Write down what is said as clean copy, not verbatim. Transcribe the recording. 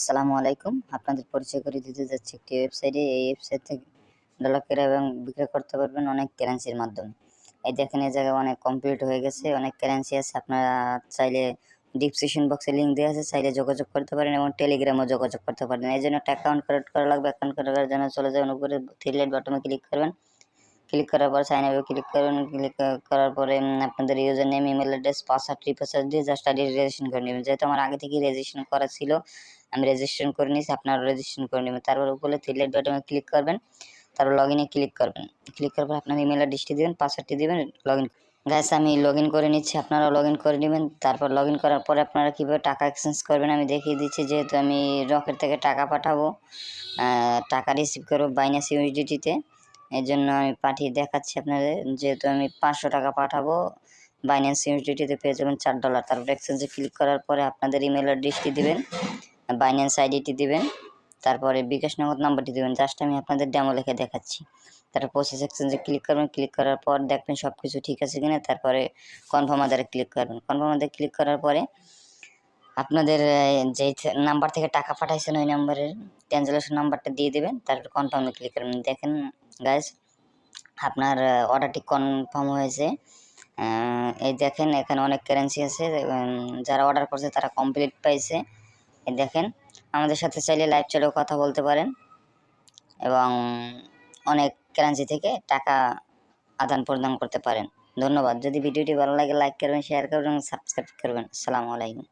আসসালামু আলাইকুম। আপনাদের পরিচয় করে দিতে যাচ্ছি একটি ওয়েবসাইটে। এই ওয়েবসাইট থেকে ডলার কেনা এবং বিক্রয় করতে পারবেন অনেক কারেন্সির মাধ্যমে। এই দেখেন এই জায়গায় অনেক কমপ্লিট হয়ে গেছে, অনেক কারেন্সি আছে। আপনারা চাইলে ডিসক্রিপশন বক্সে লিঙ্ক দেওয়া আছে, চাইলে যোগাযোগ করতে পারেন এবং টেলিগ্রামেও যোগাযোগ করতে পারেন। এই জন্য একটা অ্যাকাউন্ট ক্রিয়েট করা লাগবে। অ্যাকাউন্ট ক্রিয়েট করার জন্য চলে যাবেন উপরে থ্রি লাইট বাটনে ক্লিক করবেন। ক্লিক করার পর সাইন আপে ক্লিক করবেন। ক্লিক করার পরে আপনাদের user name, email address, password, re-password দিয়ে জাস্ট রেজিস্ট্রেশন করে নেবেন। যেহেতু আমার আগে থেকেই রেজিস্ট্রেশন করা ছিল, আমি রেজিস্ট্রেশন করে নিয়েছি, আপনারা রেজিস্ট্রেশন করে নেবেন। তারপর উপরে থ্রি লাইট বাটনে ক্লিক করবেন, তারপর লগইনে ক্লিক করবেন। ক্লিক করার পর আপনার ইমেল অ্যাড্রেসটি দিবেন, পাসওয়ার্ডটি দিবেন, লগইন। গাইস আমি লগইন করে নিচ্ছি, আপনারাও লগইন করে নেবেন। তারপর লগইন করার পরে আপনারা কীভাবে টাকা এক্সচেঞ্জ করবেন আমি দেখিয়ে দিচ্ছি। যেহেতু আমি রকেট থেকে টাকা পাঠাবো, টাকা রিসিভ করবো বাইন্যান্স ইউএসডিটিতে, এর জন্য আমি পাঠিয়ে দেখাচ্ছি আপনাদের। যেহেতু আমি 500 টাকা পাঠাবো, বাইন্যান্স ইউএসডিটিতে পেয়ে যাবেন $4। তারপর এক্সচেঞ্জে ক্লিক করার পরে আপনাদের ইমেল অ্যাড্রেসটি দিবেন, বাইন্যান্স আইডিটি দিবেন, তারপরে বিকাশ নগদ নাম্বারটি দেবেন। জাস্ট আমি আপনাদের ডেমো লিখে দেখাচ্ছি। তারপর প্রসেস এক্সচেঞ্জে ক্লিক করবেন। ক্লিক করার পর দেখবেন সব কিছু ঠিক আছে কিনা। তারপরে কনফার্ম আদারে ক্লিক করবেন। কনফার্ম আদারে ক্লিক করার পরে আপনাদের যে নাম্বার থেকে টাকা পাঠাইছেন ওই নাম্বারের ট্রানজ্যাকশন নাম্বারটা দিয়ে দেবেন। তারপর কনফার্মে ক্লিক করবেন। দেখেন গাইস আপনার অর্ডারটি কনফার্ম হয়েছে। এই দেখেন এখানে অনেক কারেন্সি আছে, যারা অর্ডার করছে তারা কমপ্লিট পাইছে। এই দেখেন আমাদের সাথে চাইলে লাইভ চ্যাটেও কথা বলতে পারেন এবং অনেক কারেন্সি থেকে টাকা আদান প্রদান করতে পারেন। ধন্যবাদ। যদি ভিডিওটি ভালো লাগে লাইক করবেন, শেয়ার করবেন এবং সাবস্ক্রাইব করবেন। আসসালামু আলাইকুম।